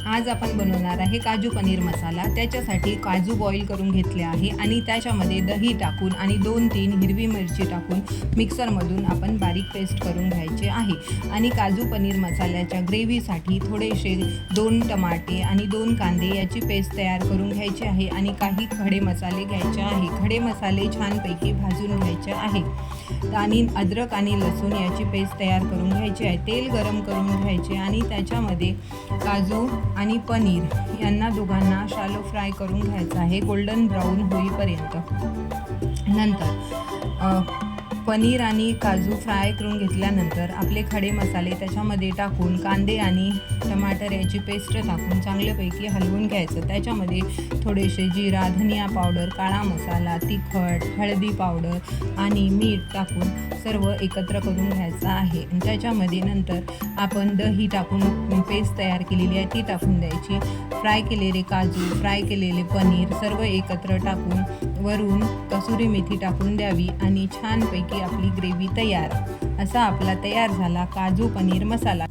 आज आपण बनवणार आहे काजू पनीर मसाला। त्याच्यासाठी काजू बॉईल करून घेतले आहे आणि त्याच्यामध्ये दही टाकून आणि 2-3 हिरवी मिरची टाकून मिक्सरमधून आपण बारीक पेस्ट करून घ्यायचे आहे। आणि काजू पनीर मसाल्याच्या ग्रेव्हीसाठी थोडेसे 2 टमाटे आणि 2 कांदे याची पेस्ट तयार करून घ्यायची आहे आणि काही खडे मसाले घ्यायचे आहे। खडे मसाले छानपैकी भाजून घ्यायचे आहे आणि अद्रक आणि लसूण याची पेस्ट तयार करून घ्यायची आहे। तेल गरम करून घ्यायचे आणि त्याच्यामध्ये काजू आणि पनीर यांना दोघांना शालो फ्राय करून घ्यायचं आहे गोल्डन ब्राऊन होईपर्यंत। नंतर पनीर आणि काजू फ्राय करून घेतल्यानंतर आपले खडे मसाले त्याच्यामध्ये टाकून कांदे आणि टमाटर याची पेस्ट टाकून चांगल्यापैकी हलवून घ्यायचं। त्याच्यामध्ये थोडेसे जिरा, धनिया पावडर, काळा मसाला, तिखट, हळदी पावडर आणि मीठ टाकून सर्व एकत्र करून घ्यायचं आहे। आणि त्याच्यामध्ये नंतर आपण दही टाकून पेस्ट तयार केलेली आहे ती टाकून द्यायची। फ्राय केलेले काजू, फ्राय केलेले पनीर सर्व एकत्र टाकून वरून कसुरी मेथी टाकून द्यावी आणि छानपैकी आपली ग्रेव्ही तयार। असा आपला तयार झाला काजू पनीर मसाला।